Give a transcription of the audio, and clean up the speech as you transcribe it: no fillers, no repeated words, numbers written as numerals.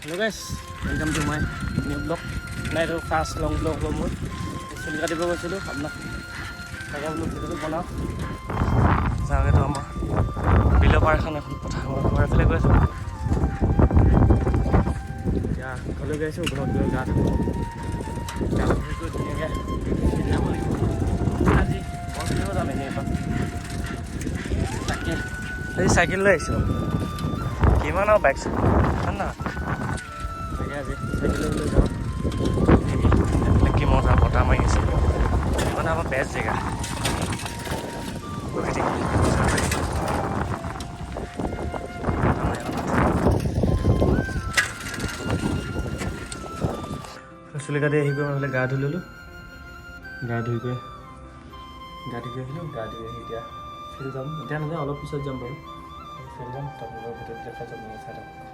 Hello guys, welcome to my new vlog. Nah itu fast long vlog মোৰ চুলি কাটিব গৈছিলোঁ আপোনাক তাকে বোলো ভিডিঅ'টো বনাওঁ যাওঁগৈতো আমাৰ বিলৰ পাৰ এখন পথাৰ ঘৰৰ এফালে গৈ আছোঁ এতিয়া ঘৰলৈ গৈ আছোঁ ঘৰত গৈ গা ধুব গা ধুই ধুনীয়াকৈ যাব লাগিব আজি বল খেলিব যাম এনেই এপাক তাকে আজি চাইকেল লৈ আহিছোঁ কিমান আৰু বাইক ঠাণ্ডা তাকে আজি চাইকেল লৈ যাওঁ কি মজা বতাহ মাৰি আছে মানে আমাৰ বেষ্ট জেগা চুলি কাটি আহি গৈ নহ'লে গা ধুই ল'লোঁ গা ধুই আহিলোঁ গা ধুই আহি এতিয়া ফিল্ড যাম এতিয়া নাযাওঁ অলপ পিছত যাম বাৰু ফিল্ড যাম তাৰপিছত ভিতৰত দেখা যাম চাই থাকক